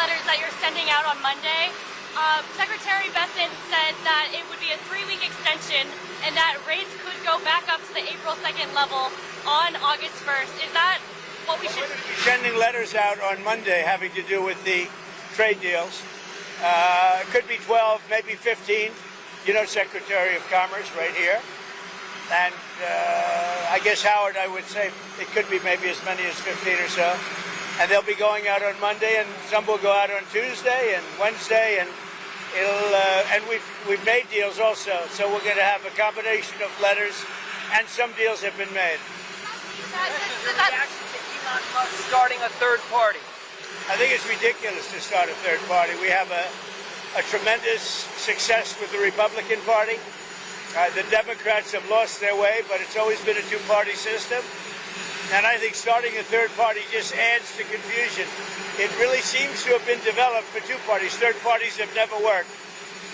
letters that you're sending out on Monday. Secretary Bessent said that it would be a 3-week extension and that rates could go back up to the April 2nd level on August 1st. Is that what we should... We're going to be sending letters out on Monday having to do with the trade deals. It could be 12, maybe 15. You know, Secretary of Commerce right here. And I guess, Howard, I would say it could be maybe as many as 15 or so. And they'll be going out on Monday, and some will go out on Tuesday and Wednesday, and and we've made deals also. So we're going to have a combination of letters, and some deals have been made. Your reaction to Elon Musk starting a third party? I think it's ridiculous to start a third party. We have a tremendous success with the Republican Party. The Democrats have lost their way, but it's always been a two-party system. And I think starting a third party just adds to confusion. It really seems to have been developed for two parties. Third parties have never worked.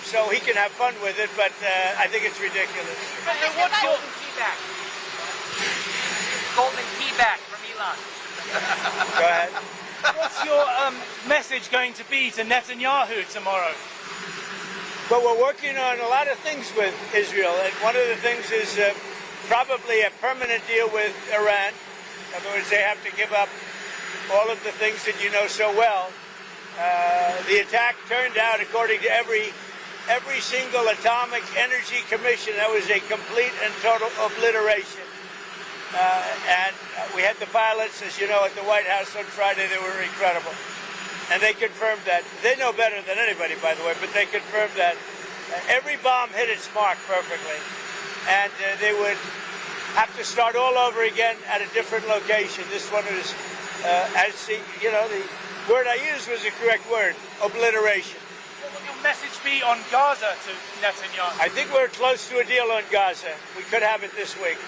So he can have fun with it, but I think it's ridiculous. President, what's golden key back? Golden key back from Elon. Go ahead. What's your message going to be to Netanyahu tomorrow? But we're working on a lot of things with Israel, and one of the things is probably a permanent deal with Iran. In other words, they have to give up all of the things that you know so well. The attack turned out, according to every single atomic energy commission, that was a complete and total obliteration. And we had the pilots, as you know, at the White House on Friday. They were incredible. And they confirmed that. They know better than anybody, by the way, but they confirmed that. Every bomb hit its mark perfectly. And they would have to start all over again at a different location. This one was, the word I used was the correct word, obliteration. What will your message be on Gaza to Netanyahu? I think we're close to a deal on Gaza. We could have it this week.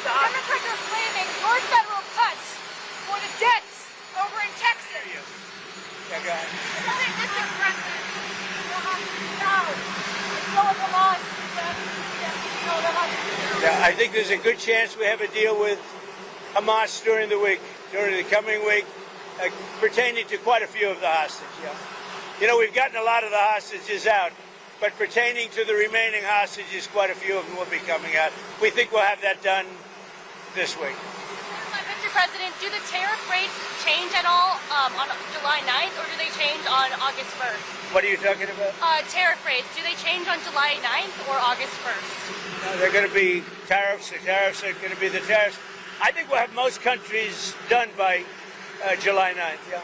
Democrats are claiming more federal cuts for the debts over in Texas. Yeah, go ahead. Mr. President, Hamas. Yeah, I think there's a good chance we have a deal with Hamas during the coming week, pertaining to quite a few of the hostages. Yeah. You know, we've gotten a lot of the hostages out, but pertaining to the remaining hostages, quite a few of them will be coming out. We think we'll have that done this week. Mr. President, do the tariff rates change at all on July 9th, or do they change on August 1st? What are you talking about? Tariff rates, do they change on July 9th or August 1st? No, they're going to be tariffs. The tariffs are going to be the tariffs. I think we'll have most countries done by July 9th, yeah.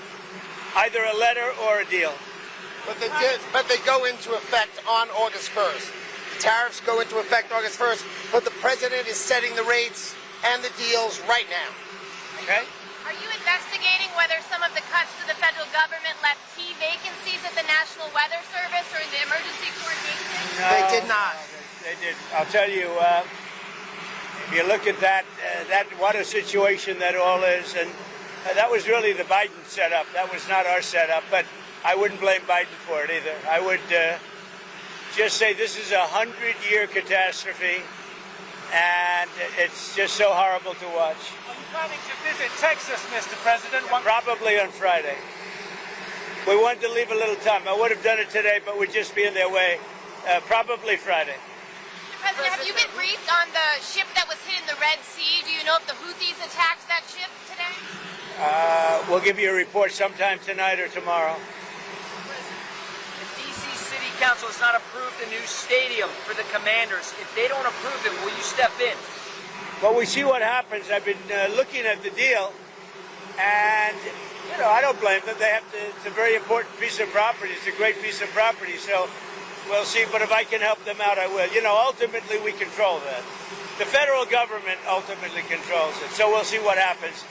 Either a letter or a deal. But they go into effect on August 1st. Tariffs go into effect August 1st, but the president is setting the rates and the deals right now. Okay? Are you investigating whether some of the cuts to the federal government left key vacancies at the National Weather Service or in the emergency coordination? No, They did not. They did. I'll tell you, if you look at that, what a situation that all is, and that was really the Biden setup. That was not our setup, but I wouldn't blame Biden for it either. I would just say this is a 100-year catastrophe, and it's just so horrible to watch. Are you planning to visit Texas, Mr. President? Probably on Friday. We wanted to leave a little time. I would have done it today, but we'd just be in their way. Probably Friday. Mr. President, have you been briefed on the ship that was hit in the Red Sea? Do you know if the Houthis attacked that ship today? We'll give you a report sometime tonight or tomorrow. The D.C. City Council has not approved a new stadium for the Commanders. If they don't approve it, will you step in? Well, we see what happens. I've been looking at the deal, and, you know, I don't blame them. They have to, it's a very important piece of property. It's a great piece of property, so we'll see. But if I can help them out, I will. You know, ultimately, we control that. The federal government ultimately controls it, so we'll see what happens.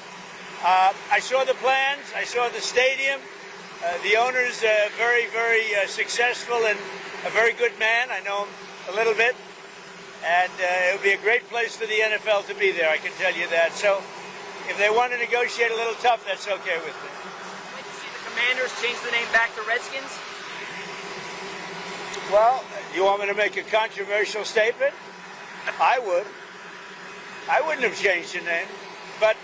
I saw the plans. I saw the stadium. The owner's very, very successful and a very good man. I know him a little bit. And it would be a great place for the NFL to be there, I can tell you that. So if they want to negotiate a little tough, that's okay with me. Would you see the Commanders change the name back to Redskins? Well, you want me to make a controversial statement? I would. I wouldn't have changed the name. But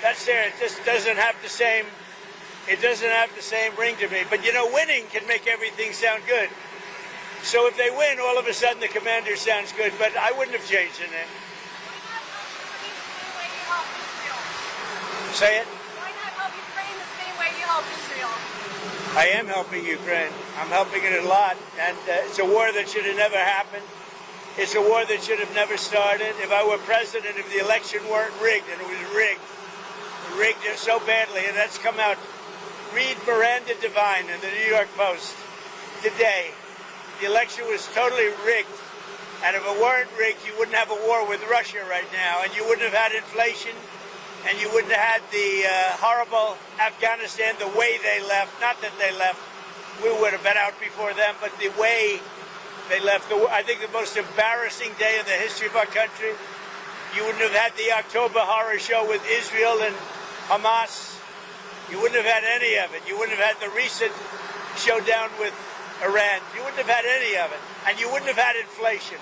that's there. It just doesn't have the same It doesn't have the same ring to me. But, you know, winning can make everything sound good. So if they win, all of a sudden the commander sounds good. But I wouldn't have changed the name. Say it. Why not help Ukraine the same way you help Israel? I am helping Ukraine. I'm helping it a lot. And it's a war that should have never happened. It's a war that should have never started. If I were president, if the election weren't rigged, and it was rigged so badly, and that's come out. Read Miranda Devine in the New York Post today. The election was totally rigged. And if it weren't rigged, you wouldn't have a war with Russia right now, and you wouldn't have had inflation, and you wouldn't have had the horrible Afghanistan the way they left. Not that they left. We would have been out before them, but the way they left. I think the most embarrassing day in the history of our country. You wouldn't have had the October horror show with Israel and Hamas. You wouldn't have had any of it. You wouldn't have had the recent showdown with Iran. You wouldn't have had any of it. And you wouldn't have had inflation.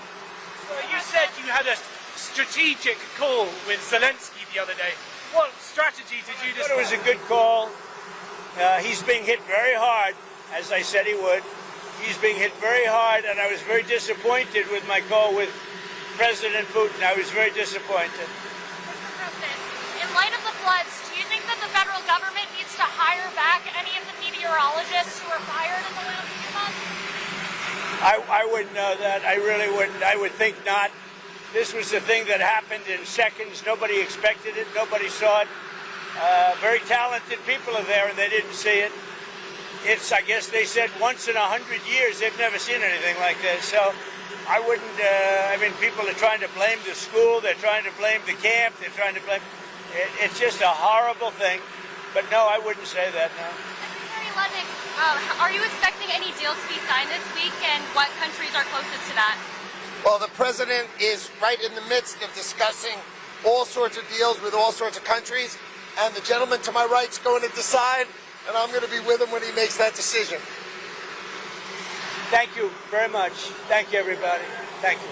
Well, you said you had a strategic call with Zelensky the other day. What strategy did you I thought it was a good call. He's being hit very hard, as I said he would. He's being hit very hard, and I was very disappointed with my call with President Putin. I was very disappointed. Mr. President, in light of the floods, do you think that the federal government needs to hire back any of the meteorologists who were fired in the last few months? I wouldn't know that. I really wouldn't. I would think not. This was a thing that happened in seconds. Nobody expected it. Nobody saw it. Very talented people are there, and they didn't see it. It's, I guess they said, once in 100 years. They've never seen anything like this. So I wouldn't, I mean, people are trying to blame the school. They're trying to blame the camp. They're trying to blame. It's just a horrible thing. But no, I wouldn't say that, no. Secretary Ludnick, are you expecting any deals to be signed this week, and what countries are closest to that? Well, the president is right in the midst of discussing all sorts of deals with all sorts of countries, and the gentleman to my right is going to decide, and I'm going to be with him when he makes that decision. Thank you very much. Thank you, everybody. Thank you.